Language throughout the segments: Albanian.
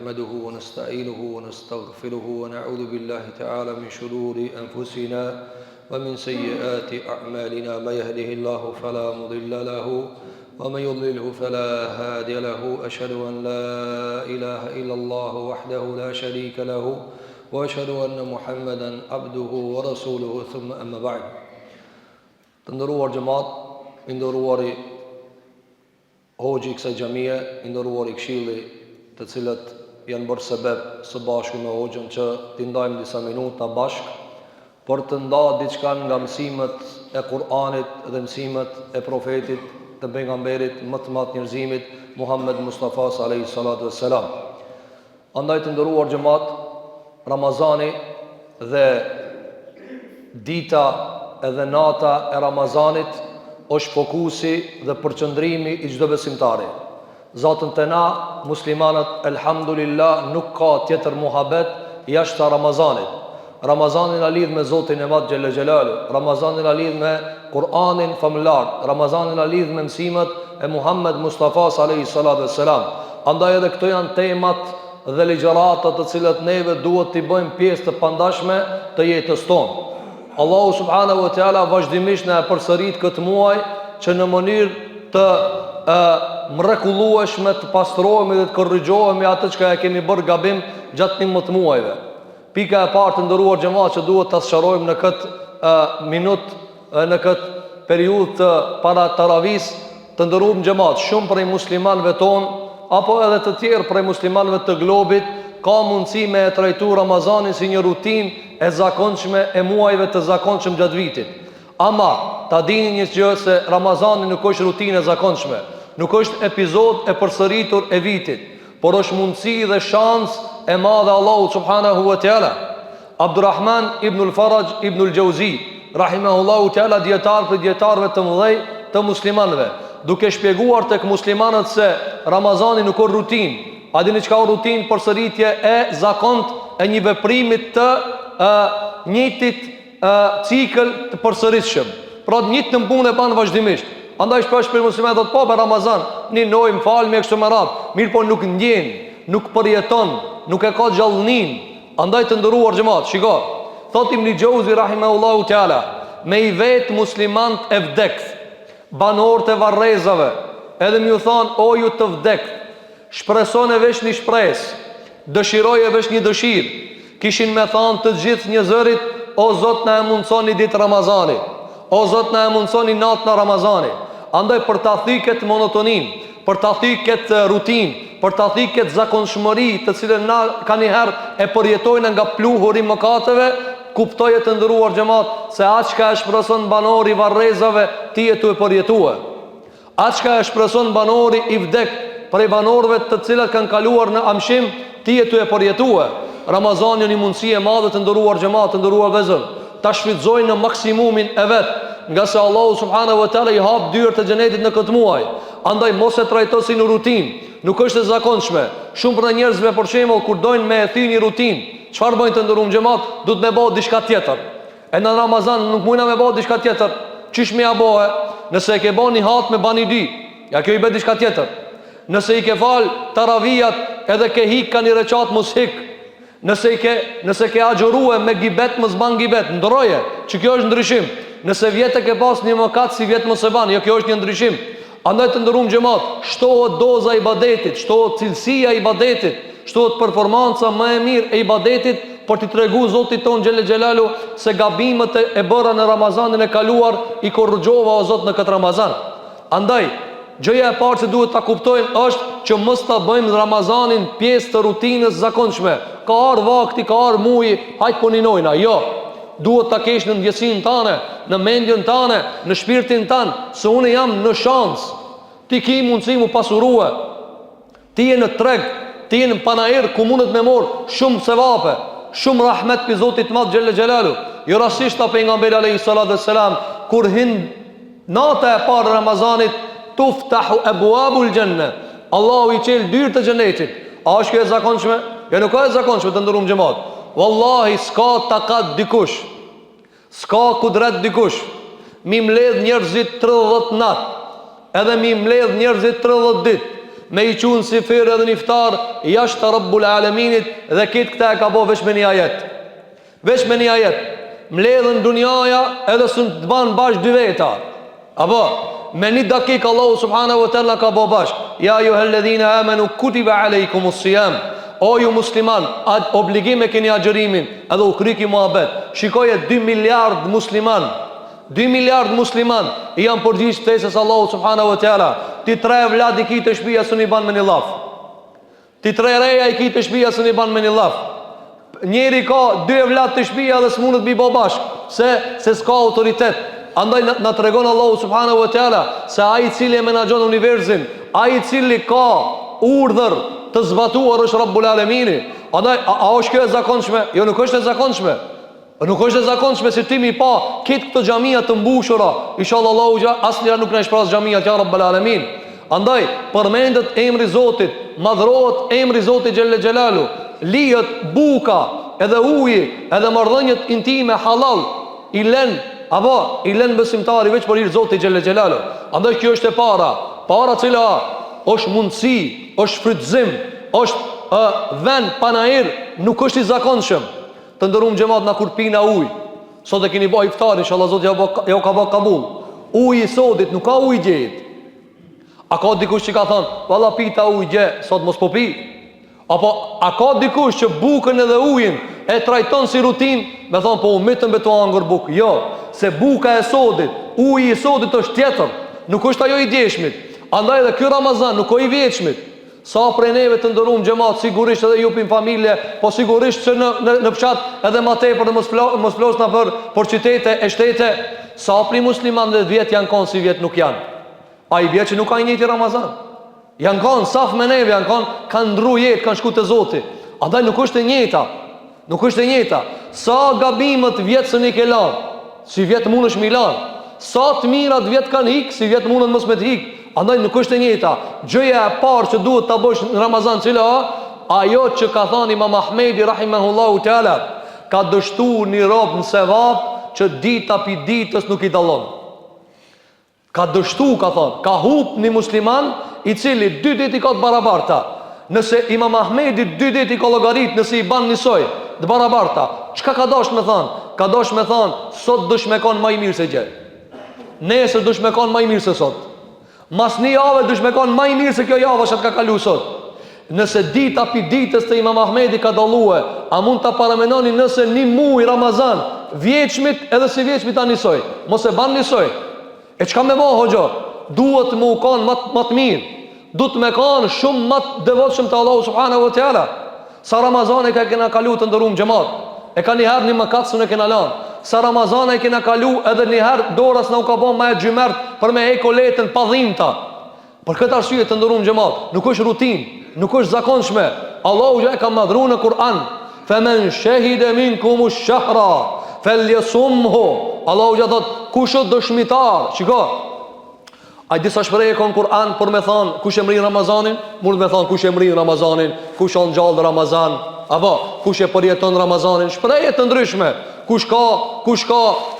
نحمده ونستعينه ونستغفره ونعوذ بالله تعالى من شرور أنفسنا ومن سيئات أعمالنا ما يهده الله فلا مضل له ومن يضلله فلا هادي له أشهد أن لا إله إلا الله وحده لا شريك له وأشهد أن محمدا عبده ورسوله ثم أما بعد. Të nderuar xhamat, i nderuari hoxhi kësaj xhamie, i nderuari këshilli, të cilët janë bërë sebeb së bashku me hoxhën që t'i ndajmë disa minuta bashk për të ndarë diçka nga mësimet e Kur'anit dhe mësimet e profetit të pejgamberit më të madh njerëzimit Muhammed Mustafa alayhi salatu wassalam. Andaj të nderuar xhamat, Ramazani dhe dita edhe nata e Ramazanit është fokusi dhe përqendrimi i çdo besimtari. Zotën të na, muslimanët, elhamdulillah, nuk ka tjetër muhabet jashtë Ramazanit. Ramazani na lidh me Zotin e Madh Xhelle Xhelalu, Ramazani na lidh me Kur'anin famlar, Ramazani na lidh me mësimet e Muhammed Mustafa alayhi salatu wassalam. Andaj edhe këto janë temat dhe ligjëratat të cilat neve duhet t'i bëjmë pjesë të pandashme të jetës tonë. Allahu subhanahu wa taala vazhdimisht na përsërit këtë muaj që në mënyrë të mrekullueshme të pastrohemi dhe të korrigjohemi atë që kemi bërë gabim gjatë 11 muajve. Pika e parë të nderuar xhamat që duhet ta sqarojmë në këtë në këtë periudhë të para taravis, të nderuar xhamat, shumë prej muslimanëve tonë apo edhe të tjerë prej muslimanëve të globit ka mundësi me e trajtu Ramazanin si një rutinë e zakonshme e muajve të zakonshëm gjatë vitit. Ama ta dini një gjë se Ramazani nuk është rutinë e zakonshme, nuk është epizod e përsëritur e vitit, por është mundësi dhe shans e madhe Allahu subhanahu wa taala. Abdurrahman ibn al-Faraj ibn al-Jauzi, rahimahullahu taala, dietar për dietarëve të mëdhej të muslimanëve, duke shpjeguar tek muslimanët se Ramazani nuk është rutinë. A dini çka është rutinë? Përsëritje e zakont e një veprimi të njëjtit cikël të përsëritshëm. Pra njëjtë në punë e bën vazhdimisht. Andaj shpesh për muslimanët thotë po për Ramazan, ninojm, falmi kështu me radhë. Mirë, po nuk ndjen, nuk përjeton, nuk e ka gjallënin. Andaj të nderuar xhamat, shiko. Thot Ibn Jauzi rahimahullahu taala, me i vet muslimant e vdekth, banorët e varrezave, edhe më u thon o ju të vdekth, shpresoni vesh një shpresë, dëshiroje vesh një dëshirë. Kishin me thanë të gjithë njerëzit, o Zot na e mundsoni ditë Ramazani, o Zot na e mundsoni natë në Ramazani. Andaj për ta thyer këtë monotonin, për ta thyer këtë rutinë, për ta thyer këtë zakonshmëri të cilën na kanjëherë e përjetojnë nga pluhuri mëkateve, kuptoje të nderuar xhamat se atë çka e shpreson banori i varrezave ti e tu e përjetue. Atë çka e shpreson banori i vdek prej banorëve të cilët kanë kaluar në amshim, ti e tu e përjetue. Ramazani një mundësi e madhe të nderuar xhamat, të nderuar vëllezër, ta shfrytëzojnë në maksimumin e vet, nga se Allahu subhanahu wa taala i hap dyert e xhenetit në këtë muaj. Andaj mos e trajto si në rutinë, nuk është e zakonshme. Shumë për njerëzve për shembull kur dojnë me e thirrë një rutinë, çfarë bëjnë të nderuar xhamat? Duhet me bëu diçka tjetër. E në Ramazan nuk mundna me bëu diçka tjetër. Çish më ja bëhe? Nëse e ke bëni hat me bani dy, ja kjo i bë diçka tjetër. Nëse i ke fal taravijat edhe ke hik kanë recat mos hik. Nëse ke agjërue me gibet, mos ban gibet, ndroje, që kjo është ndryshim. Nëse vjetë ke pas një mëkat, si vjetë mos e ban, jo kjo është një ndryshim. Andaj të ndërum xhamat, shtohet doza i ibadetit, shtohet cilësia i ibadetit, shtohet performanca më e mirë e ibadetit për t'i tregu Zotit ton Xhelle Xhelalu se gabimet e bëra në Ramazanin e kaluar i korrigjova o Zot në këtë Ramazan. Andaj gjëja e parë që duhet ta kuptojmë është që mos ta bëjmë Ramazanin pjesë të rutinës zakonshme. Ka ardhur vakti, ka ardhur muaji, hajt po ninojna. Jo. Duhet ta kesh në ndjesinë tënde, në mendjen tënde, në shpirtin tënd, se unë jam në shans. Ti ke mundësi mu pasurue. Ti je në treg, ti je në panair ku mundet me marr shumë sevape, shumë rahmet pi Zotit Madh Xhelle Xhelalu. Jo rastisht ta pejgamberi alayhi salatu wassalam kur hin nata e parë Ramazanit tuftahu abwabul janna. Allahu i çel dyert e xhenetit. A është kjo e zakonshme? Jo, nuk ka e zakonshme të nderuar xhamat. Wallahi s'ka takat dikush, s'ka kudret dikush mi mbledh njerëzit 30 natë, edhe mi mbledh njerëzit 30 ditë, me i qunë si firë edhe niftar jashtë Rabbul Alaminit, dhe kitë këta e ka bo veç me një ajet. Veç me një ajet. Mledhën dunjaja edhe së të banë bashkë dy veta. Apo, me një dakik Allahu subhanahu wa ta'ala ka bo bashkë. Ja ju helledhina amenu kutiba alejkumus siyam. O ju musliman, obligime keni agjërimin, edhe u kryki muhabet. Shikoje 2 miliard musliman, 2 miliard musliman i janë përgjigj ftesës Allahu subhanahu wa ta'ala. Ti 3 vlad i ki të shpia së një ban me një laf. Ti 3 reja i ki të shpia së një ban me një laf. Njeri ka 2 vlad të shpia dhe së mundët bi bo bashk, se s'ka autoritet. Andaj në të regon Allahu subhanahu wa ta'ala se ai cili e menagjon universin, ai cili ka urdhër të zbatuar është Rabbul Alamini. Andaj, a është kjo e zakonshme? Jo, nuk është e zakonshme. Nuk është e zakonshme si ti mi pa kitë këtë xhamia të mbushura. Inshallah Allahu asnjëra nuk na shpras xhamia të Rabbul Alamin. Andaj, përmendet emri i Zotit, madhrohet emri i Zotit xhelle xhelalu, lihet buka, edhe uji, edhe marrëdhëniet intime halal i lën besimtari veç për hir Zotit xhelle xhelalu. Andaj kjo është e para cila është mundësi, është frytëzim, është vend panajir, nuk është i zakonshëm. Të ndërum xhamat na kur pina ujë. Sot e keni bë iftar, inshallah Zoti ja ka bë kabull. Uji i sotit nuk ka ujë gjet. A ka dikush që ka thonë, valla pita ujë gje, sot mos po pi. Apo a ka dikush që bukën edhe ujin e trajton si rutinë, me thonë po umitën beto angër bukë. Jo, se buka e sotit, uji i sotit është tjetër, nuk është ajo i djeshmit. Andaj edhe ky Ramazan nuk o i vjeçmit. Sa prej neve të ndërum xhamat, sigurisht edhe jupin familje, po sigurisht që në fshat edhe ma tepër dhe mos flosna për qytete e shtete. Sa prej muslimanëve vjet janë konë si vjet nuk janë. A i vjet që nuk ka i njëti Ramazan. Janë konë saf me neve, janë konë kanë ndru jetë, kanë shku të Zoti. Andaj nuk është e njëjta. Nuk është e njëjta. Sa gabimet vjet së një kelan, si vjet mund është Milan. Sa të mirat vjet kanë hik, si vjet mundën mos me të hik. Andaj nuk është e njëjta. Gjëja e parë që duhet ta bësh në Ramazan cila ajo që ka thënë Imam Ahmedi rahimahullahu teala, ka dështuar një rob në sevap që dita pi ditës nuk i dallon. Ka dështuar, ka thënë, ka hub një musliman i cili 2 ditë i ka të barabarta. Nëse Imam Ahmedi 2 ditë i ka llogarit, nëse i ban njësoj të barabarta, çka ka dashur me thënë? Ka dashur me thënë, sot dush me kon më i mirë se gjë. Nesër dush me kon më i mirë se sot. Mas një javë dush me kon më i mirë se kjo javë që ka kalu sot. Nëse dita pi ditës të Imam Ahmedi ka dallue, a mund ta paramenoni nëse një muaj Ramazan vjeçmit edhe si vjeçmit ta nisoj? Mos e ban nisoj. E çka më bëu hoxha? Duhet më u kon më të mirë. Duhet më kon shumë më të devotshëm te Allahu subhanahu wa taala. Sa Ramazan e ka kena kalu të ndërum xhamat. E ka një herë një mëkat s'u ne kena lanë. Sa Ramazan e kena kalu edhe një herë doras na u ka bën më e gjymert për me heko letën pa dhimbta. Për këtë arsye të ndërum xhamat, nuk është rutinë, nuk është zakonshme. Allahu ja e ka madhruar në Kur'an, "Faman shahida minkum ash-shahra falyasumhu." Allahu ja thot, kush është dëshmitar? Shiko. Ai disa shprehje ka në Kur'an për me thon kush e mrin Ramazanin, mund me thon kush e mrin Ramazanin, kush on gjallë Ramazan, apo kush e përjeton Ramazanin, shprehje të ndryshme. Kush ka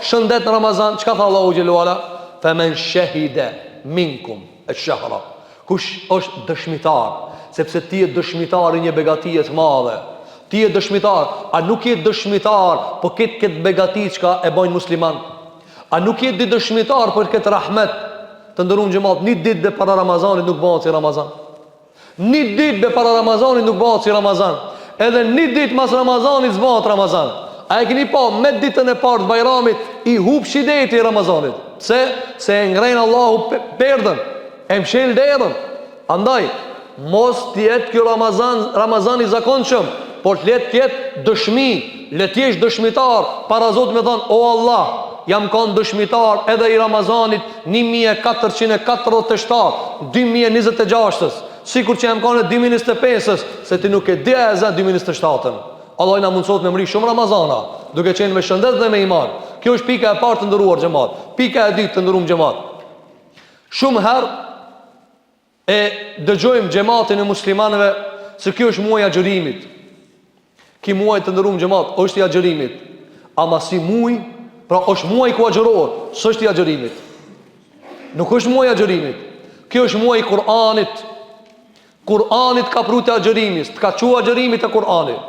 shëndet në Ramazan? Çka tha Allahu xhelalu ala? Faman shahida minkum ash-shahra. Kush është dëshmitar? Sepse ti je dëshmitar i një begatie të madhe. Ti je dëshmitar, a nuk je dëshmitar po këtë begati çka e bojnë musliman? A nuk je dëshmitar për këtë rahmet? Të ndërum xhamat, një ditë dhe para Ramazanit nuk bëhet si Ramazan. Një ditë dhe para Ramazanit nuk bëhet si Ramazan. Edhe një ditë mas Ramazanit s'bëhet Ramazan. A e keni pa me ditën e parë të Bajramit i hub shideti i Ramazanit. Se e ngrenë Allahu perdën, e mshel derën. Andaj, mos t'jetë kjo Ramazan i zakonshëm, por t'let t'jetë dëshmi, le t'jesh dëshmitar para Zotit me thonë, o Allah, jam kanë dëshmitar edhe i Ramazanit 1447, 2026, sikur që jam kanë 2025, se ti nuk e di e zë 2027. Allah i na mundësot me mri shumë Ramazana, duke qenë me shëndet dhe me iman. Kjo është pika e parë të ndëruar xhamat, pika e dytë të ndëruar xhamat. Shumë herë e dëgjojmë xhamatin e muslimanëve se kjo është muaji i agjërimit. Ki muaj të ndëruar xhamat është i agjërimit. Ama si muaj, pra është muaj ku agjërohet, s'është i agjërimit. Nuk është muaj i agjërimit. Kjo është muaji i Kur'anit. Kur'anit ka pru të agjërimis, të ka qua agjërimit e Kur'anit.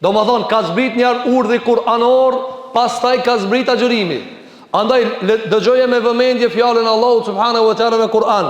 Do më thonë, ka zbrit njerë urdhi Kur'anor, pas taj ka zbrit agjërimi. Andaj, dëgjoje me vëmendje fjallën Allahu subhanahu wa ta'ala në Kur'an.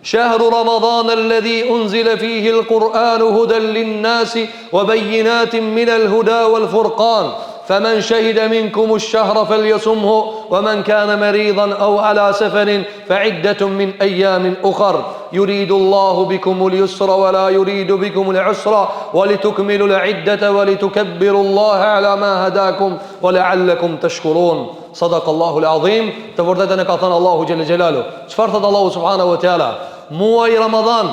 Shahru Ramadan alladhi unzila fihi al-Qur'anu hudan lin-nasi wa bayyinatin min al-huda wal-furqan. فمن شهد منكم الشهر فليصمه ومن كان مريضا أو على سفر فعدة من أيام أخر يريد الله بكم اليسر ولا يريد بكم العسر ولتكملوا العدة ولتكبروا الله على ما هداكم ولعلكم تشكرون صدق الله العظيم. تفردتنا كثن الله جل جلاله. شفرت الله سبحانه وتعالى موي رمضان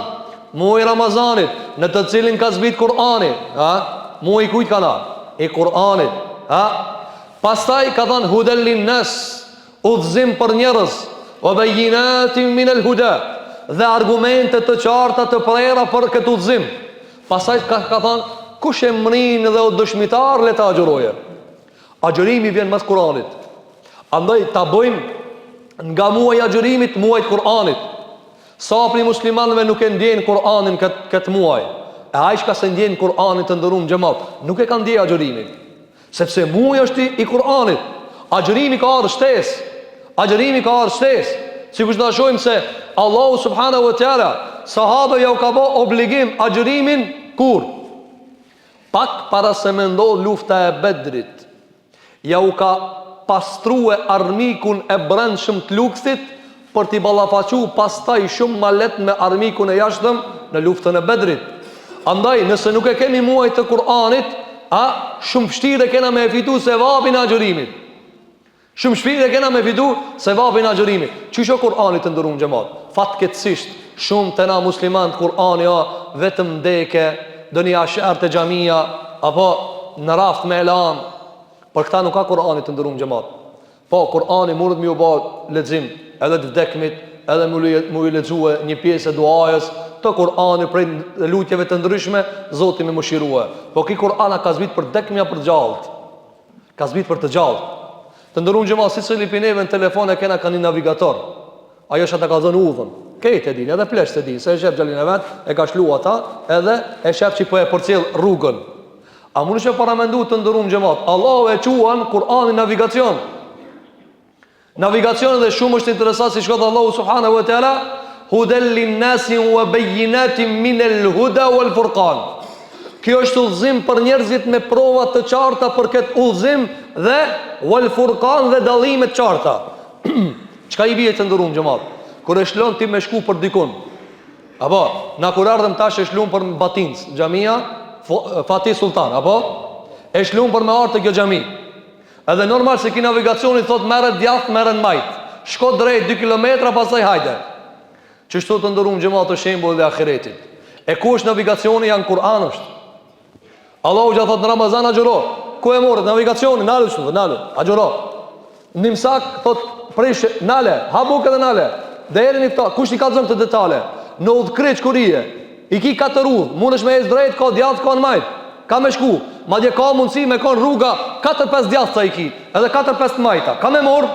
موي رمضانit në të cilin ka zbrit Kur'ani, muaj kujt kana? E Kur'anit. Pastaj ka thënë hudel linnas, udhëzim për njerëz, wa bayyinatin min al-huda, dhe argumente të qarta të prera për këtë udhëzim. Pastaj ka thënë kush e mrin dhe o dëshmitar le ta agjëroje. Agjërimi vjen mas Kur'anit. Andaj ta bëjmë nga muaji i agjërimit muajit Kur'anit. Sa prej muslimanëve nuk e ndjejnë Kur'anin këtë muaj. E ai që se ndjejnë Kur'anin të ndërum xhamat, nuk e kanë ndjej agjërimin. Sepse muaji është i Kur'anit. Agjërimi ka ardhur shtesë. Agjërimi ka ardhur shtesë. Sikur të shohim se Allahu subhanahu wa taala sahabëve ja u ka bë obligim agjërimin kur? Pak para se me ndodh lufta e Bedrit. Ja u ka pastrue armikun e brendshëm të luksit për t'i ballafaqu pastaj shumë ma let me armikun e jashtëm në luftën e Bedrit. Andaj, nëse nuk e kemi muaj të Kur'anit, shumë vështirë kena me fitu sevapin e agjërimit. Shumë vështirë kena me fitu sevapin e agjërimit. Çisho Kur'anit të ndërum xhamat. Fatkeqësisht, shumë të na muslimanë Kur'ani vetëm ndeke, doni ashar të xhamia apo në raft me elan. Për këta nuk ka Kur'anit të ndërum xhamat. Po Kur'ani mund të më u bë lexim edhe të vdekmit, edhe mu i lexue një pjesë e duajës të Kur'ani prej lutjeve të ndryshme, Zoti më mëshirua. Po ki Kur'ana ka zbrit për dekmja për gjallët. Ka zbrit për të gjallët. Të ndërun gjëma, si cili pineve në telefon e kena ka një navigator. Ajo shë ta ka dhënë udhën. Kejt e din, edhe plesht e din, se e shep gjallin e vetë, e ka shlu ata, edhe e shep që po e përcjell rrugën. A mund është e paramendu të ndërun gjëma, Allah e quan Kur'ani navigacion. Navigacion dhe shumë është interesat, si shkotë Allahu subhanahu wa ta'ala, hudellin nasin wa bayyinatin min al-huda wal furqan. Kjo është udhëzim për njerëzit me prova të qarta për këtë udhëzim dhe wal furqan dhe dallime të qarta. Çka i bie të ndërum xhamat? Kur e shlon ti me shku për dikun. Apo, na kur ardhëm tash e shlum për Batinc, xhamia Fatih Sultan, apo e shlum për me ardh te kjo xhami. Edhe normal se ki navigacioni thot merret djath, merret majt. Shko drejt 2 kilometra pastaj hajde. Çështu të ndërum xhamat të shembull dhe ahiretit. E ku është navigacioni janë Kur'an është. Allahu ja thot në Ramazan agjëro. Ku e morët navigacionin? Nalu shumë, nalu, agjëro. Nimsak thot prish, nale, ha bukë dhe nale. Deri në këta, kush i ka dhënë të detale? Në udhkreç kurie. I ki 4 udh, mundesh me ecë drejt, ka djath, ka majt. Ka me shku, madje ka mundësi me kon rruga 4-5 djathta i ki, edhe 4-5 majta. Ka me morë.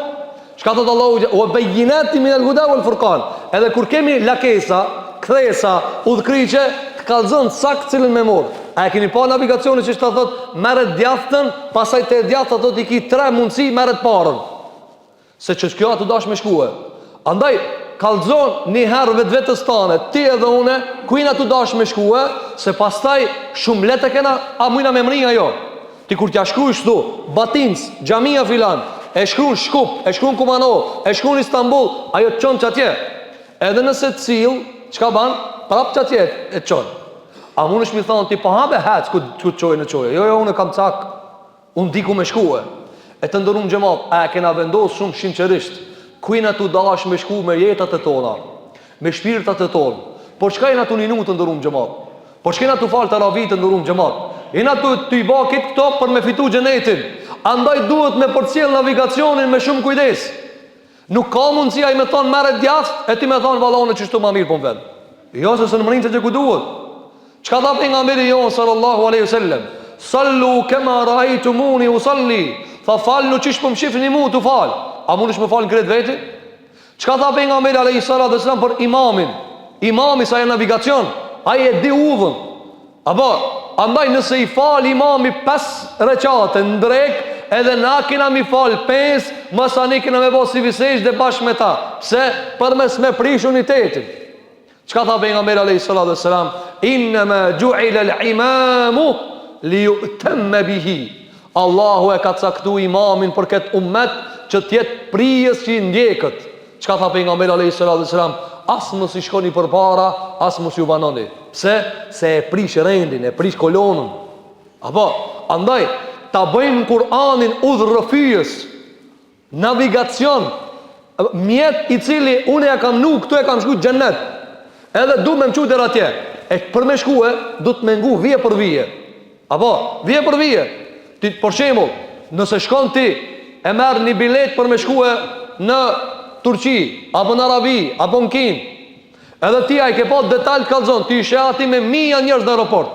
Çka thot Allahu, "Wa bayyinatin min al-huda wal furqan." Edhe kur kemi lakesa, kthesa, udhkriçe, të kallzon sakt cilën me morë. A e keni pa navigacionin që ta thot merret djathtën, pastaj te djathta thot i ki 3 mundësi merret parën. Se që kjo ato dash me shkue. Andaj kallzon një herë vetvetes tane, ti edhe une, kujna tu dash me shkue, se pastaj shumë lehtë e kena a mujna me mringa jo. Ti kur t'ja shkruash këtu, Batinc, xhamia filan, e shkruan Shkup, e shkruan Kumano, e shkruan Istanbul, ajo të çon çatje. Edhe nëse të cill, çka ban? Prap çatje e çon. A mundesh mi thon ti po hape hac ku të çojë në çojë. Jo, unë kam cak. Unë di ku me shkue. E të ndërum xhamat, a kena vendosur shumë sinqerisht kujna tu dash me shku me jetat e tona, me shpirtat e tona. Por çka jena tu ninu të ndërum xhamat? Por çka jena tu fal taravit të ndërum xhamat? Jena tu i bë këto për me fitu xhenetin. Andaj duhet me përcjell navigacionin me shumë kujdes. Nuk ka mundësi ai me thon merret djath e ti me thon vallone çështu më mirë po vend. Jo se s'në mrin se ku duhet. Çka tha pejgamberi jon sallallahu alaihi wasallam? Sallu kama ra'aytumuni usalli. Fa fallu çish po më shifni mua tu fal. A mundesh me fal gret veti? Çka tha pejgamberi alayhi salatu wasallam për imamin? Imami sa e navigacion, ai e di udhën. Apo, andaj nëse i fal imami 5 recate në drek, edhe na kena mi fal 5, mësa ne kena me bo si visesh dhe bashkë me ta. Pse? Përmes me prish unitetin. Çka tha pejgamberi alayhis salam? Innama ju'ila al-imamu li yu'tamma bihi. Allahu e ka caktuar imamin për këtë ummet që të jetë prijes që i ndjekët. Çka tha pejgamberi alayhis salam? As mos i shkoni përpara, as mos ju banoni. Pse? Se e prish rendin, e prish kolonën. Apo, andaj ta bëjmë Kur'anin udhërrëfyes, navigacion, mjet i cili unë ja kam nuk, këtu e kam shku xhennet. Edhe du me më qutër atje. E për me shkue, du të me ngu vije për vije. Apo, vije për vije. Ti, për shembull, nëse shkon ti e merr një bilet për me shkue në Turqi, apo në Arabi, apo në Kin, edhe ti a i ke pa detalj të kalzon, ti ishe ati me 1000 njerëz në aeroport.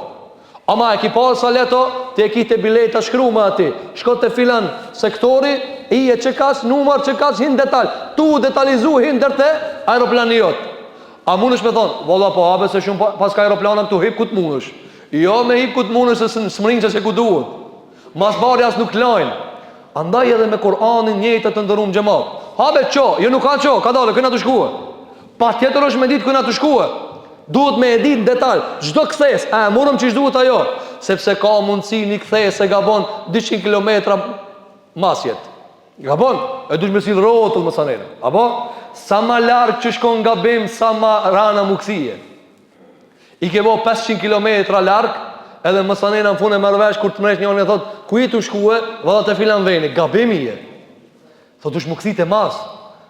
Ama e ki pa sa leto, ti e ki te bileta shkru me ati. Shko te filan sektori, i e që kas, numar që kas, hin detalj. Tu detalizu hin dërte aeroplani jot. A munësh me thonë, valla po abe se shumë pas ka aeroplanam tu hip ku të munësh. Jo me hip ku të munësh se smrinjë që ku duhet. Mas bari as nuk lajnë. Andaj edhe me Kur'anin njëjtë të ndërum xhamat. Habe qo, jo nuk ka qo, ka dale, këna të shkue. Pa tjetër është me ditë këna të shkue. Duhet me edit në detalj. Çdo kthes, morëm që duhet ajo. Sepse ka mundësi një kthes e gabon 200 km masjet. Gabon, e dush me si rrotull më sanere. Apo? Sa ma largë që shkon gabim, sa ma rana mukësie. I ke bo 500 km largë, edhe më sanere në fune mërvesh, kur të mresh një anë e thot, ku i të shkue, vada të filan veni, gabim i e. Thot, dush më këthit e mas.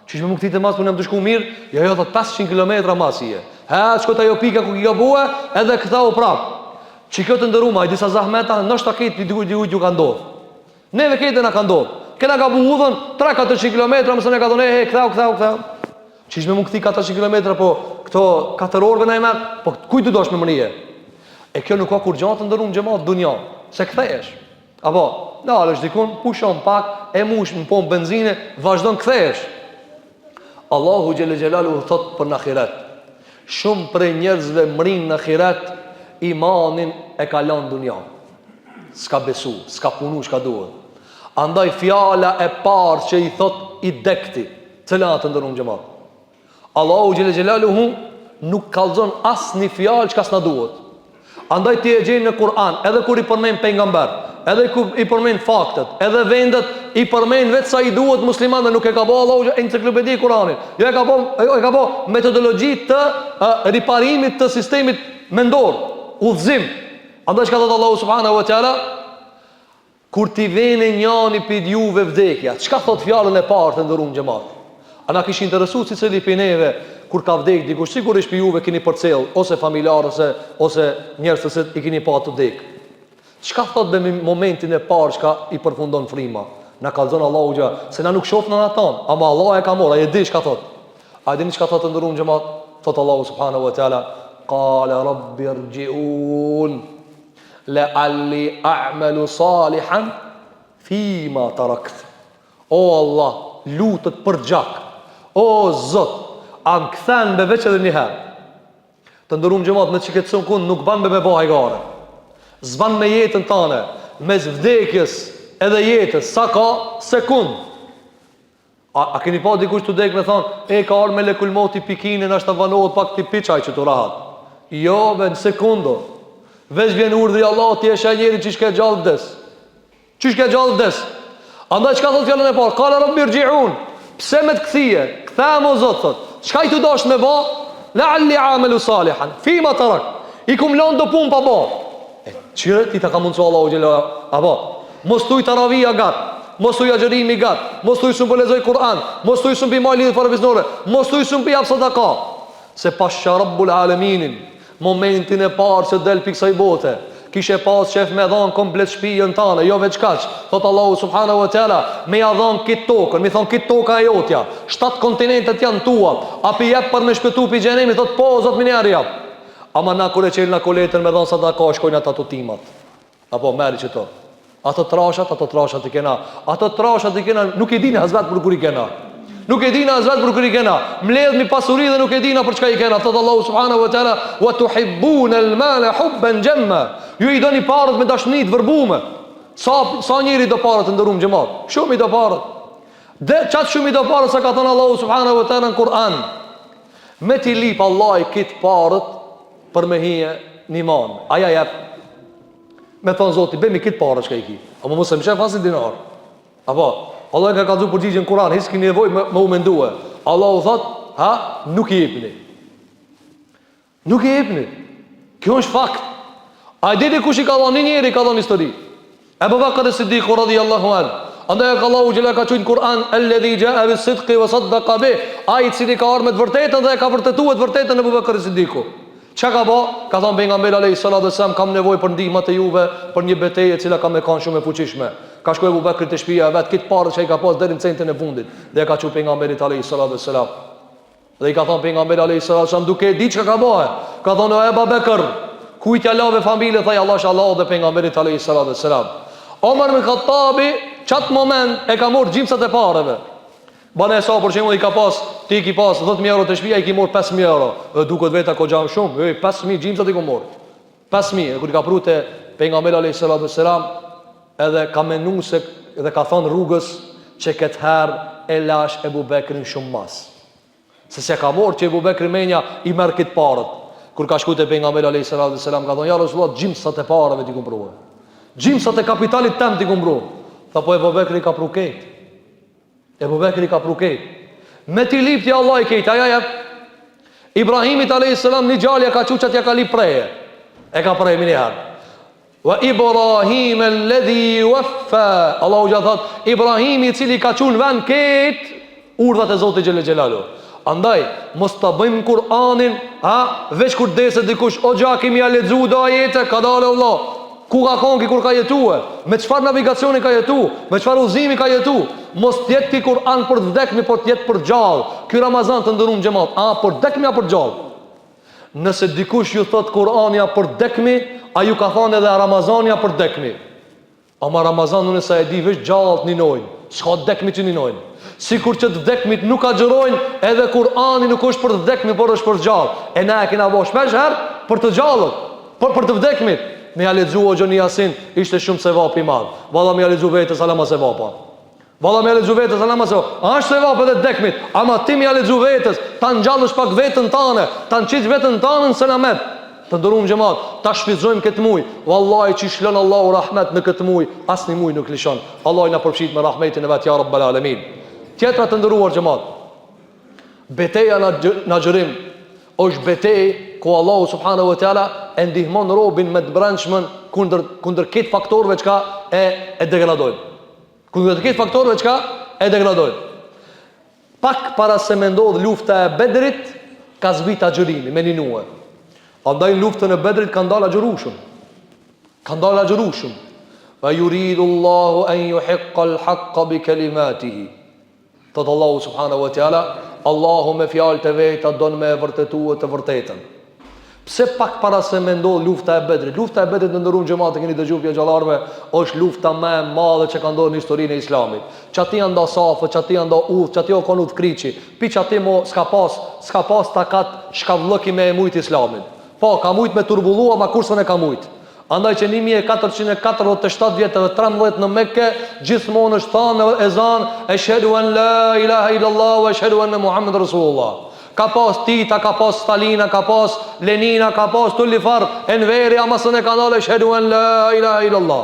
Qish me më këthit e mas, për në më të shku mirë, jo thot 500 km mas i e. Shkot ajo pika ku ki gabue, edhe këtha u prap. Që kjo të ndëruma, i disa zahmeta, nështë ta ketë për ju ka ndodhë. Neve ketë e na ka ndodhë. Kena gabu udhën 3-400 km, mësën e ka thonë, këthau. Qish me më këthi 400 km, po këto 4 orëve na i merë, po kujtë dosh me mërije? E kjo nuk ka kur gjatë të ndërum gjemat dunja, se këthesh. Apo, dalësh dikun, pushon pak, e mush në pomë benzine, vazhdon këthesh. Allahu Gjelle Gjelalu thot për në akhirat. Shumë për njerëzve mërin në akhirat, imanin e kalan dunja. Ska besu, ska punu, ska duhet. Andaj fjala e parë që i thot i dekti, cëla të ndërum gjemat. Allahu Gjelle Gjelalu nuk kalzon as një fjalë që ka s'na duhet. Andaj ti e gjenë në Kur'an, edhe kur i përmen pejgamber, edhe kur i përmen faktet, edhe vendet i përmen vetë sa i duhet musliman, dhe nuk e ka bo Allahu enciklopedi i Kur'anit. Jo e ka bo metodologji të riparimit të sistemit mendor, udhëzim. Andaj që ka thot Allahu subhanahu wa ta'ala, kur ti vene njani për juve vdekja, çka thot fjallën e parë të ndërum gjemat? A na kish interesu si cili për neve, kur ka vdek dikush, sigurisht për juve keni përcel, ose familjar, ose njerëz se i keni pa të vdek. Çka thot me momentin e parë çka i përfundon frima? Na kallzon Allahu xha, se na nuk shoh në atan, ama Allah e ka marrë, ai e di çka thot. A dini çka thot të ndërum xhamat? Thot Allahu subhanahu wa taala, qala rabbi irji'un la'alli a'malu salihan fima tarakt. O Allah, lutet për gjak. O Zot, a më këthen me veç edhe njëherë. Të ndërum gjemat me që këtë sënë kun, nuk ban me bëhaj gare. Zban me jetën tane, mes vdekjes edhe jetës, sa ka sekund. A keni pa dikush të dek me thonë, ka arë me lekulmoti pikinin, ashtë të vanohet pak të piqaj që të rahat. Jo, be në sekundo. Veç vjen urdhri Allah, ti e shenjeri që shke gjallë vdes. Që shke gjallë vdes. Andaj që ka thot fjallën e parë, kala rabbi rji'un, pse me të këthije, këthem o Zot, thot. Çka i të dosh me ba? La'alli amalu salihan fima tarak. I kum lënë do punë pa ba. Çire ti ta ka mundsu Allahu xhela. Apo, mos tuj taravia gat, mos tuj agjërimi gat, mos tuj sum lexoj Kur'an, mos tuj sum bi mali farviznore, mos tuj sum bi sadaka. Se pasha Rabbul Alamin, momentin e parë që del pikë kësaj bote, kishe pas shef me dhon komplet shtëpinë tane, jo veç kaç. Thot Allahu subhanahu wa taala, me ja dhon kit tokën, mi thon kit toka e jotja. 7 kontinentet janë tua. A pi jep për me shpëtu pi xhenemi, thot po Zot më jap jap. Ama na kur e çel na koletën me dhon sadaka shkojnë ata tutimat. Apo merri çto. Ato trashat i kena. Ato trashat i kena, nuk i dini hazrat për kur i kena. Nuk e dina as vetë për kërë i kena. Mledh mi pasuri dhe nuk e dina për çka i kena. Thotë Allahu subhanahu wa taala: "Wa tuhibbuna al-mala hubban jamma." Ju i doni parët me dashni të vërbume. Sa njëri do parët të ndërum xhamat. Shumë i do parët. Dhe çat shumë i do parët sa ka thënë Allahu subhanahu wa taala në Kur'an. Me ti lip Allah i kit parët për me hije një man. Aja jep. Me thonë Zoti, bëmi kit parët çka i ki. Apo mos e më shef asin dinar. Apo Allah e ka kallëzu përgjigjen në Kur'an, hiç keni nevojë me u mendue. Allahu thot, nuk i jepni. Nuk i jepni. Kjo është fakt. A dini kush i ka dhënë njëri, ka dhënë histori. Abu Bakr as-Siddiq radhiyallahu anhu. Andaj ka Allahu xhela ka thënë në Kur'an, "Alladhi ja'a bis-sidqi wa saddaqa bih." Ai i cili ka ardhur me të vërtetën dhe e ka vërtetuar të vërtetën Abu Bakr as-Siddiku. Çka ka bë? Ka thënë pejgamberi alayhis salatu wasallam, kam nevojë për ndihmë të juve për një betejë e cila ka më kanë shumë e fuqishme. Ka shkuar Abu Bakri te shtëpia vet, kit parë që ai ka pas deri në centin e fundit dhe e ka thënë pejgamberit alayhis salatu wasallam. Dhe i ka thënë pejgamberi alayhis salatu wasallam, duke e ditë çka ka bëë. Ka thënë o Abu Bakr, kujt ja lave familje, thaj Allah shallahu dhe pejgamberit alayhis salatu wasallam. Omar ibn Khattabi çat moment e ka marrë gjimsat e parëve. Bane sa për shembull i ka pas, ti ki pas 10.000 euro të shtëpia, i ki marr 5.000 euro. Duket vetë ka gjam shumë, 5.000 gjimsat i ka marr. 5.000, kur i ka prute pejgamberi alayhis salatu wasallam, edhe ka menu se dhe ka thonë rrugës që këtë herë e lash Ebu Bekrin shumë mas. Se se ka morë që Ebu Bekri menja i merë këtë parët. Kur ka shkujt e pejgamberi alayhis salatu wasallam, ka thonë, ja Rasulullah, gjimsat e parëve t'i kumpruhe. Gjimsat e kapitalit tem t'i kumpruhe. Tha po Ebu Bekri ka pru ketë. Ebu Bekri ka pru ketë. Me t'i lip t'ja Allah i ketë. Aja jep Ibrahimit alayhis salam një gjallja ka quqat ja ka lip preje. E ka preje mini herë. Wa Ibrahim alladhi waffa. Allahu ja thot Ibrahimi i cili ka qenë vend ket urdhat e Zotit xhelel xhelalu. Andaj mos ta bëjmë Kur'anin, veç kur deset dikush, o xhaki më ja lexu do ajete, ka dalë Allah. Ku ka konki kur ka jetuar? Me çfarë navigacioni ka jetu? Me çfarë udhëzimi ka jetu? Mos tjetë ki Kur'an për të vdekmi, por tjetë për gjallë. Ky Ramazan të ndërum xhamat, për vdekmi apo për gjallë? Nëse dikush ju thot Kur'ania për vdekmi, a ju ka thonë edhe Ramazania për dekmi. Ama Ramazan nëse e di veç gjallët ninojnë. S'ka dekmi që ninojnë. Sikur që të vdekmit nuk agjerojnë, edhe Kur'ani nuk është për të vdekmi, por është për gjallë. E na e kena bo shpesh herë për të gjallët, për të vdekmit. Me ja lexu o Gjoni Jasin, ishte shumë sevap i madh. Valla me ja lexu vetës alama sevapa. Valla me ja lexu vetës alama sevapa. Është sevap edhe dekmit, ama ti me ja lexu vetës, ta ngjallësh pak vetën tane, ta nqiq vetën tane në selamet. Të ndërum xhamat, ta shfrytëzojmë këtë muj. Wallahi që shlon Allahu rahmet në këtë muj, asnjë muj nuk lishon. Allah na përfshit me rahmetin e vet ya rabbal alamin. Tjetra të ndëruar xhamat. Beteja në xhirim është betejë ku Allahu subhanahu wa taala e ndihmon robin me të brendshmën kundër këtë faktorëve që e degradojnë. Kundër këtë faktorëve që e degradojnë. Pak para se me ndodh lufta e Bedrit, ka zbrit agjërimi me ninue. Andaj luftën e Bedrit ka ndalë agjërushëm. Ka ndalë agjërushëm. Wa yuridu Allahu an yuhiqqa al-haqqa bi kalimatihi. Thot Allahu subhanahu wa taala, Allahu me fjalët e veta don me vërtetuar të vërtetën. Pse pak para se me ndodh lufta e Bedrit? Lufta e Bedrit në ndërum xhamat e keni dëgjuar pja xhallarëve, është lufta më e madhe që ka ndodhur në historinë e Islamit. Çati janë nda safë, çati janë nda udh, çati o kanë udh kriçi. Pi çati mo s'ka pas takat shkavllëki me mujt Islamin. Po, ka mujt me turbullu, ma kursën e ka mujt. Andaj që 1447 vjetëve 13 në Mekke, gjithmonë është thanë në ezan, eshhedu an la ilaha illallah, wa eshhedu an Muhammed Rasulullah. Ka pas Tita, ka pas Stalina, ka pas Lenina, ka pas Tullifar, Enveri, amasën e kanale, eshhedu an la ilaha illallah.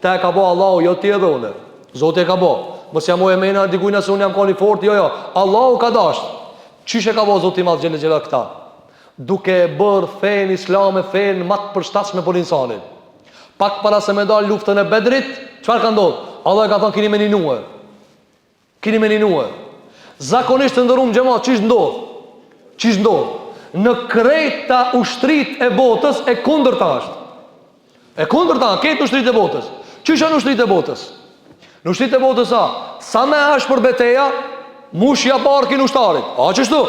Këta e ka bo Allahu, jo ti edhe une. Zotë e ka bo. Mos jam o e mena, dikujna se unë jam koni fort, jo. Allahu ka dasht. Qyshe ka bo Zotë i madhë gjele këta? Duke bërë fejnë islame, fejnë matë përshtatshme për insanit. Pak para se me dalë luftën e Bedrit, qëfar ka ndodhë? Allah e ka thonë, kini me ninue. Kini me ninue. Zakonisht të ndërum xhamat, çish ndodhë? Çish ndodhë? Në krejta ushtrit e botës e kundërta është. E kundërta, këtë ushtrit e botës. Çish janë ushtrit e botës? Në ushtrit e botës sa me është për beteja, mushja barkin ushtarit. A qështu?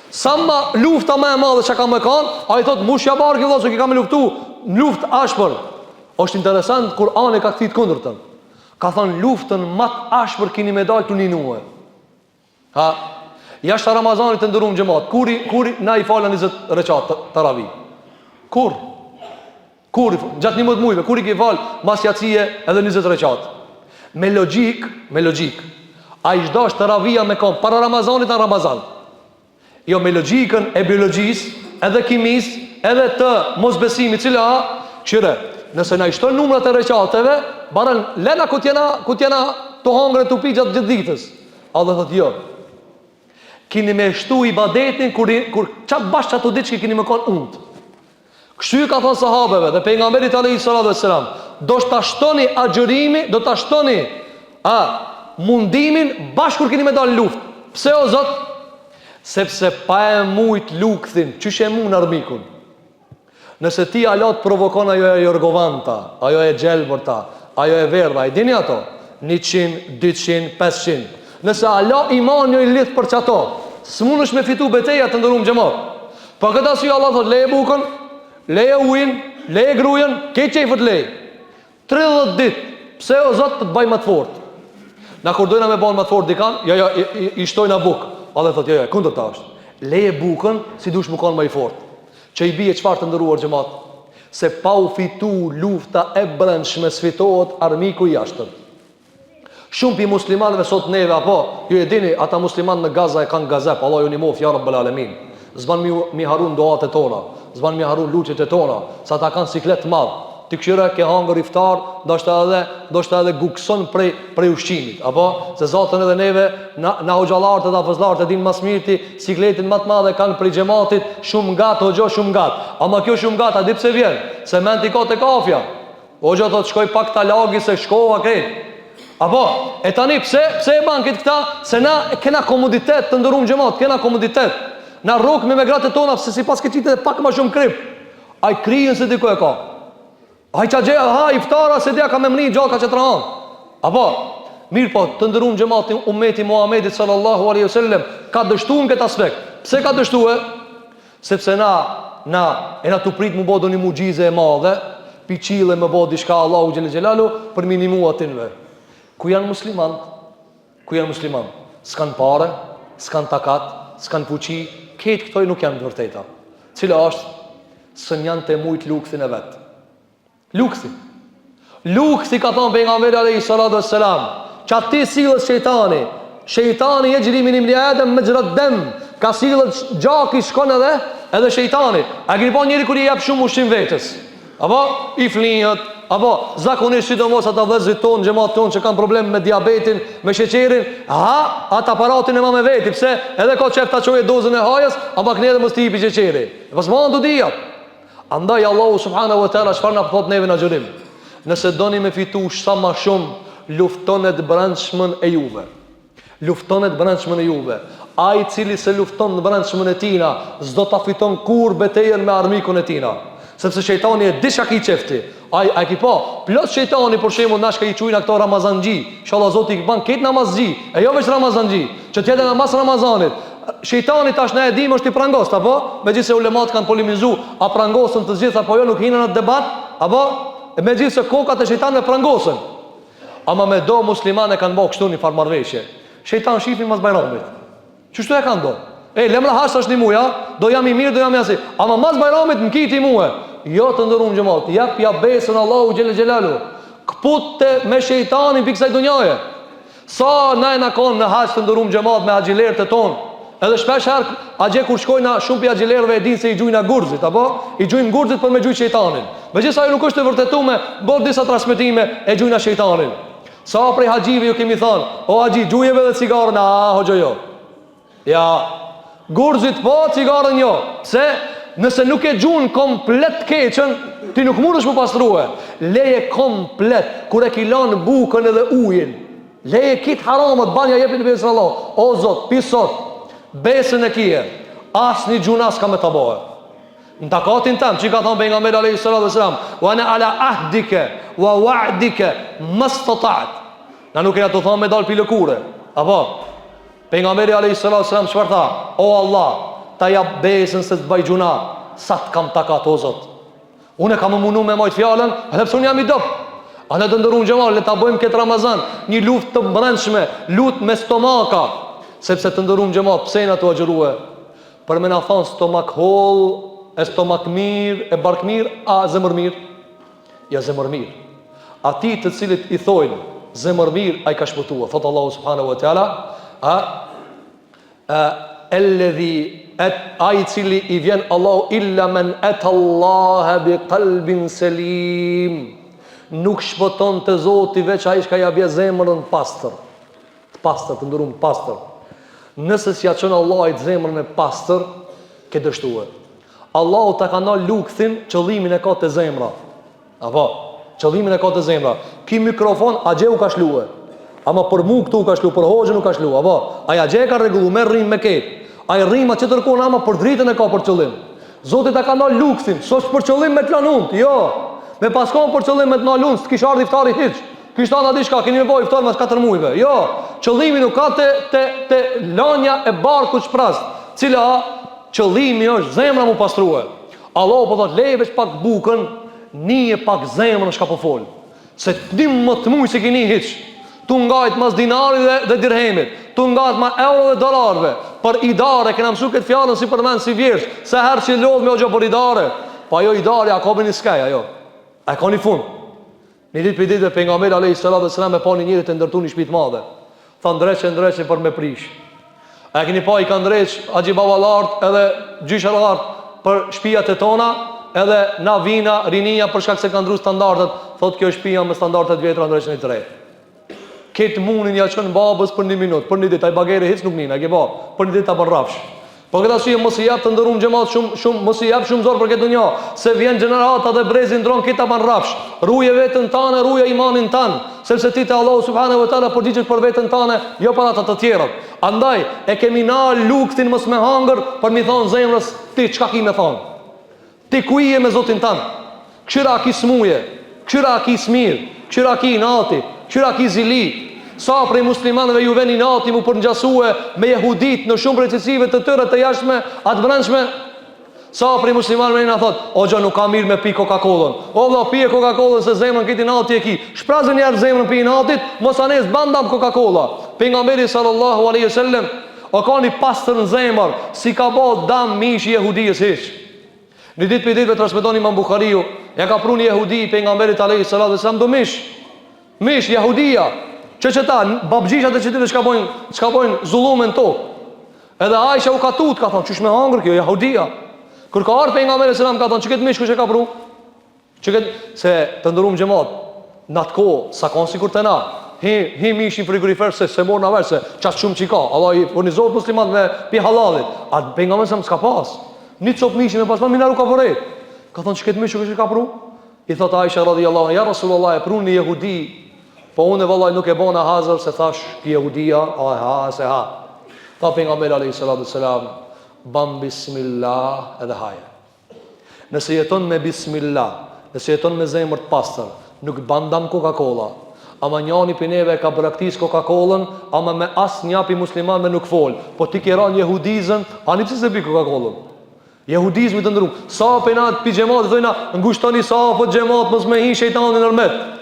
Sa ma lufta me e madhe që ka me kanë, a i thot mushja barkin dhe që ki ka me luftu, luft ashpër. Është interesant, Kur'ani ka këtit kundërtën. Ka thonë luftën mat ashpër kini me dalë të ninue. Ha? Jashtë Ramazanit të ndërum xhamat. Kur na i falën 20 rekat taravih. Kur gjatë 11 muajve, kur i ke fal mas jacie edhe 20 rekat. Me logjik, ai çdo taravia me kom para Ramazanit në Ramazan. Jo me logjikën e biologjisë, edhe kimisë, edhe të mosbesimit, cila këshire, nëse na i shton numrat e rekateve, barën lena ku t'jena të hangre të pi gjatë gjithë ditës. Allah thotë jo. Kini me shtu ibadetin kur qatë bashkë qatë të ditë që kini me konë undë. Kështu ka thonë sahabeve dhe pejgamberit alayhi salatu wassalam, do të shtoni agjërimi, do të shtoni mundimin bashkë kur kini me dalë luftë. Pse o Zot? Sepse pa e mujt lukthin, qysh e mund armikun. Nëse ti alat provokon ajo e jorgovanta, ajo e gjelbërta, ajo e verdha, i dini ato 100, 200, 500. Nëse Allah iman një i lidh për çato, s'mund është me fitu beteja të ndërum xhamat. Po këtë arsye Allah thot leje bukën, leje ujin, leje grujen, ke qefët lej 30 ditë. Pse o Zot të të baj më të fortë? Na kur dojna me bën më të fortë dikan, i shtojna bukë. Allah thot jo, kundër ta është. Leje bukën si dush më kanë më i fortë. Që i bie çfarë të ndëruar xhamat? Se pa u fitu lufta e brendshme sfitohet armiku i jashtëm. Shumë pi muslimanëve sot neve apo ju e dini, ata muslimanë në Gaza e kanë gazep, Allah ju nimof ya rabbel alamin. Zban mi harun doat e tona, zban mi harun luçet e tona, sa ata kanë siklet të madh. Ti këshira ke hangër iftar, ndoshta edhe gukson prej ushqimit, apo se zotën edhe neve na hoxhallarët dhe afëzlarët e din mas mirti, sikletin më të madhe kanë prej xhamatit, shumë gat, hoxho shumë gat. Ama kjo shumë gat, a di pse vjen? Se menti ka te kafja. Hoxha thot shkoj pak ta lagi se shkova krejt. Apo, e tani pse e ban këtë këta? Se na kena komoditet të ndërum xhamat, kena komoditet. Na rrokme me gratë tona, se sipas këtij pak më shumë krip. Ai krijen se diku e ka. Ai çaxhe, iftara se dia ka me mri gjallë ka çetrahan. Apo, mirë po, të ndërum xhamatin ummeti Muhamedit sallallahu alaihi wasallam ka dështuar në këtë aspekt. Pse ka dështuar? Sepse na tu prit më bodoni mucize e madhe, piçille më bodi diçka Allahu xhelel xhelalu për minimu atinve. Ku janë musliman? S'kan pare, s'kan takat, s'kan fuqi, këtë këtoj nuk janë të vërteta. Cila është? Sën janë të mujt lukthin e vetë. Lukthi ka thonë pejgamberi alayhi salatu wassalam, që ati sillet shejtani e gjrimin i mliadem me gjrat dem, ka sillet gjaki shkon edhe shejtani. A keni pa njëri kur i jep shumë ushqim vetës? Apo i flinjët, apo zakonisht sidomos ata vëllezërit tonë, xhamat tonë që kanë problem me diabetin, me sheqerin, ata aparatin e me veti, pse edhe ka çef ta çojë dozën e hajës, apo këne edhe mos ti hipi sheqeri. Pas mandu dijat. Andaj Allahu subhanahu wa taala çfarë na thot neve në xhurim? Nëse doni me fitu sa më shumë, luftonet brendshmën e juve. Ai i cili se lufton në brendshmën e tina, s'do ta fiton kur betejën me armikun e tina. Sepse shejtani e di çka i çefti. Ai ki po, plot shejtani për shembull nash ka i çujna këto Ramazanxhi. Inshallah Zoti i ban këtë namazxhi, e jo vetëm Ramazanxhi, që tjetër namaz Ramazanit. Shejtani tash na e dim është i prangost, apo? Megjithëse ulemat kanë polemizuar, a prangosën të gjitha apo jo, nuk hinën në debat, apo? Megjithëse kokat e shejtanëve prangosën. Ama me do muslimanë kanë bërë kështu një farmarrëveshje. Shejtan shifin mas Bajramit. Çështu e kanë do. Lemra hash tash një muja, do jam i mirë, do jam i asi. Ama mas Bajramit më kiti mua. Jo të ndërum xhamat, ja besën Allahu xhelel xhelalu. Kputte me shejtanin pikë kësaj dunjaje. Sa na kanë në haç të ndërum xhamat me haxhilerët e tonë. Edhe shpesh herë agje kur shkojna shumë pi agjilerëve e dinë se i gjujna gurzit, apo? I gjujnë gurzit për me gjujt shejtanin. Megjithëse ajo nuk është e vërtetuar, bën disa transmetime e gjujna shejtanin. Sa prej haxhive ju kemi thënë, o haxhi, gjujeve dhe cigarën, hoxho jo. Ja, gurzit po, cigarën jo. Pse? Nëse nuk e gjujnë komplet keqën, ti nuk mundesh më pastrua. Leje komplet kur e kilon bukën edhe ujin. Leje kit haramat, banja jepin be sallallahu. O Zot, pisot. Besën e kije, asni gjuna s'ka me të bëhe. Në takatin tem, që ka thonë pejgamberi alayhi salatu wassalam, wa ana ala ahdike, wa wa'dike, mastata'at. Na nuk e ato thonë me dal pi lëkure. Apo, pejgamberi alayhi salatu wassalam çfarë tha? O Allah, ta jap besën se të bëj gjuna, sa të kam takat o Zot. Unë kam mundu me majt fjalën, edhe pse unë jam i dop. Ana të ndërum xhamal, le ta bëjmë këtë Ramazan, një luftë të brendshme, lutë me stomaka. Sepse të ndërum xhamat, pse na tu agjërua? Për me na thon stomak holl, e stomak mirë, e bark mirë, a zemër mirë? Ja zemër mirë. Ati të cilit i thojnë zemër mirë, ai ka shpëtuar. Thot Allahu subhanahu wa taala, ai cili i vjen Allahu illa men atallaha bi qalbin salim. Nuk shpëton te Zoti veç ai që ja bie zemrën pastër. Të pastër, të ndurum pastër. Nëse s'ja çon Allahit zemrën e pastër, ke dështuar. Allahu ta ka ndal lukthin, qëllimin e ka te zemra. Apo, qëllimin e ka te zemra. Ki mikrofon, a gjeu ka shluar. Ama për mu këtu ka shlu, për hoxhën nuk ka shlu. Apo, aja gje ka rregullu, me rrim me ketë. Ai rrima që tërkon ama për dritën e ka për qëllim. Zoti ta ka ndal lukthin, s'është për qëllim me të lanunt, jo. Me paskon për qëllim me të lanunt, s'kish ardhi iftari hiç. Kish thënë aty çka keni nevojë iftar mas 4 muajve. Jo, qëllimi nuk ka te lanja e barkut shpras, cila qëllimi është zemra mu pastruar. Allahu po thot leje veç pak bukën, nije pak zemrën çka po fol. Se tim më të muj se keni hiç. Tu ngajt mas dinarit dhe dirhemit, tu ngajt ma euro dhe dolarve. Për idare, kena mësu këtë fjallën si përmen si vjersh, se herë që lodh me o gjë për idare. Pa jo idare, a ka me një skaj, ajo. A ka një fund. Një ditë për ditë dhe pejgamberi a.s. e pa një njëri të ndërtu një shpit madhe. Tha ndreqe për me prish. A keni pa i ka ndreq, agji babalart edhe gjyshelart për shpijat e tona, edhe na vina, rinia për shkak se ka ndru standartet, thot kjo shpija me standartet vjetra ndreqen i tre. Këtë munin ja qënë babës për 1 minutë, për 1 ditë, ai bagere hiç nuk nina, për 1 ditë ta bën rafsh. Po këtë arsye mos i jap të ndërum xhamat shumë mos i jap shumë zor për këtë dunjë, se vjen gjenerata dhe brezi ndron këtë ta bën rafsh. Ruje veten tane, ruje imanin tan, sepse ti te Allahu subhanahu wa taala përgjigjesh për veten tane, jo për ata të tjerët. Andaj e kemi na luktin mos me hangër për mi thon zemrës ti çka ki me thon. Ti ku je me Zotin tan? Këshira ki smuje, këshira ki smir, këshira ki nati, këshira ki zili. Sa prej muslimanëve ju veni nati mu përngjasue me jehudit në shumë recesive të tëre të jashtme, atë brendshme. Sa prej muslimanëve na thot, o gjë nuk ka mirë me pi Coca-Colën. O vlla pije Coca-Colën se zemrën këti nati e ki. Shprazën njerë zemrën pi natit, mos anes bandam Coca-Cola. Pejgamberi sallallahu alaihi wasallam o ka një pastër në zemër, si ka bo dam mish jehudijës hiç. Një ditë për ditëve transmeton Imam Buhariu, ja ka pru një jehudi pejgamberit alaihi sallallahu alaihi wasallam do mish jehudia. Që ta, babgjishat e qëtëve çka bojnë zullumen tokë. Edhe Aisha u ka tut, ka thonë, qysh me hangër kjo, jahudia. Kër ka ardhë pejgamberi selam ka thonë, që këtë mish kush e ka pru? Se të ndërum xhamat, në atë kohë, sa konë sikur të na, hi mishin frigorifer se mor në verë, se qasë shumë që ka, Allah i furnizohet muslimat me pi halalit. A pejgamberi selam s'ka pas. Një copë mishin me pas, ma minaru ka përrejt. Ka thonë, që këtë mish kush e ka pru? I thotë Aisha radhiyallahu anha, ja Rasulullah e pru një jehudi. Po unë vallaj nuk e bona hazër se thash ki jehudia, se ha. Tha pejgamberi alayhi salatu sallam, bam bismillah edhe haje. Nëse jeton me bismillah, nëse jeton me zemër të pastër, nuk bandam Coca-Cola. Ama njani për neve ka braktis Coca-Colën, ama me as njapi musliman me nuk fol. Po ti kera një jehudizën, ani pse se pi Coca-Colën? Jehudizmi të ndërum. Sa penat pi xhamat thojna, ngushtoni sa apo xhamat mos me hi shejtanin nërmet.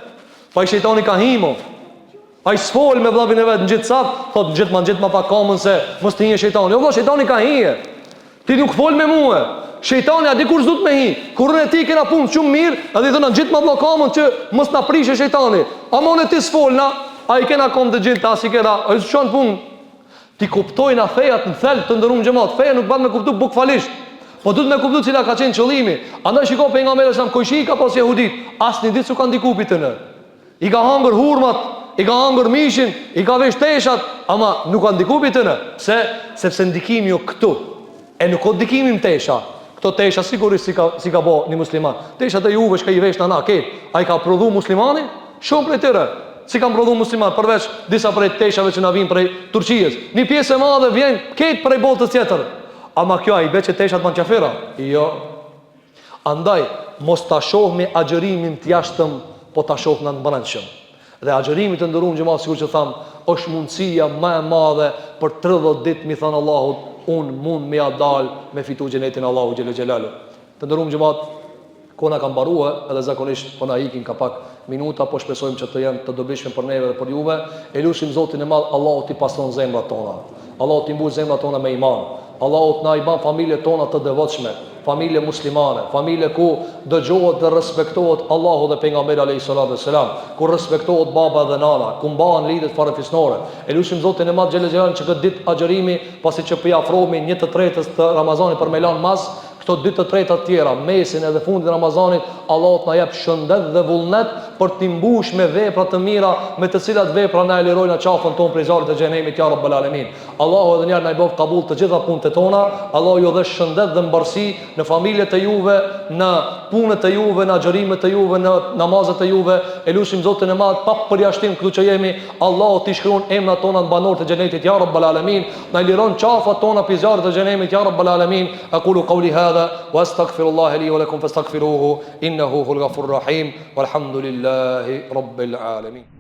Pa i shejtani ka himo. A i s'fol me vllabin e vetë në gjithë saf, thot në gjithë ma pak kamën se mos të hije shejtani. Jo vlla, shejtani ka hije. Ti nuk fol me mua. Shejtani a di kur s'du të me hi. Kurën e ti kena punë shumë mirë, edhe i thëna në gjithë ma vlla kamën që mos na prishe shejtani. Ama unë ti s'folna, a i kena kom të gjithë, as i kena, a i s'qonë punë. Ti kuptojna fejat në thelb të ndërum xhamat. Feja nuk ban me kuptu bukfalisht. Po duhet me kuptu cila ka qenë qëllimi. Andaj shiko pejgamberi sa kujshi ka pas jehudit, as një ditë s'u kanë ndikuar të në. I ka hangër hurmat, i ka hangër mishin, i ka vesh teshat, ama nuk ka ndikuar të në. Pse? Sepse ndikimi jo këtu. E nuk ka ndikimi në tesha. Këto tesha sigurisht si ka bo një musliman. Teshat e juve që i vesh në na, a i ka prodhu muslimani? Shumë prej tëre. Si kam prodhu musliman, përveç disa prej teshave që na vinë prej Turqijës. Një pjesë e madhe vjen ketë prej botës tjetër. Ama kjo a i beqe teshat man qafira? Jo. Andaj, mos ta shoh me agjërimin të jashtëm, po ta shoh në brendshëm. Dhe agjërimi të ndërum xhamat, sikur që tham, është mundësia më e madhe për 30 ditë mi thënë Allahut, unë mund me ja dal me fitu xhenetin Allahu xhelel xhelalu. Të ndërum xhamat, Kona ka mbaruar edhe zakonisht po na ikin ka pak minuta, po shpresojmë që të jenë të dobishme për neve dhe për juve. E lutim Zotin e Madh, Allahu t'i pastron zemrat tona. Allahu t'i mbush zemrat tona me iman. Allahu t'na i ban familjet tona të devotshme, familje muslimane, familje ku dëgjohet dhe respektohet Allahu dhe pejgamberi alayhi salatu wassalam, ku respektohet baba dhe nana, ku mbahen lidhjet farefisnore. E lutim Zotin e Madh xhelel xhelal që këtë ditë agjërimi, pasi që po i afrohemi 1/3 të Ramazanit për me lan mas, këto 2/3 të tjera, mesin edhe fundin e Ramazanit, Allahu na jep shëndet dhe vullnet për t'i mbush me vepra të mira, me të cilat vepra na e lirojnë në qafën tonë prej zjarrit të xhenemit, ya rabbal alamin. Allahu edhe njëherë na i bëf kabull të gjitha punët tona. Allahu ju dhe shëndet dhe mbarësi në familjet e juve, në punët e juve, në agjërimet e juve, në namazet e juve. E lutim Zotin e Madh pa përjashtim këtu që jemi, Allahu t'i shkruan emrat tona në banorët e xhenetit, ya rabbal alamin. Na i liron qafat tona prej zjarrit të xhenemit, ya rabbal alamin. Aqulu qawli hadha wa astaghfirullaha li wa lakum fastaghfiruhu innahu huwal ghafurur rahim walhamdulillahi rabbil alamin.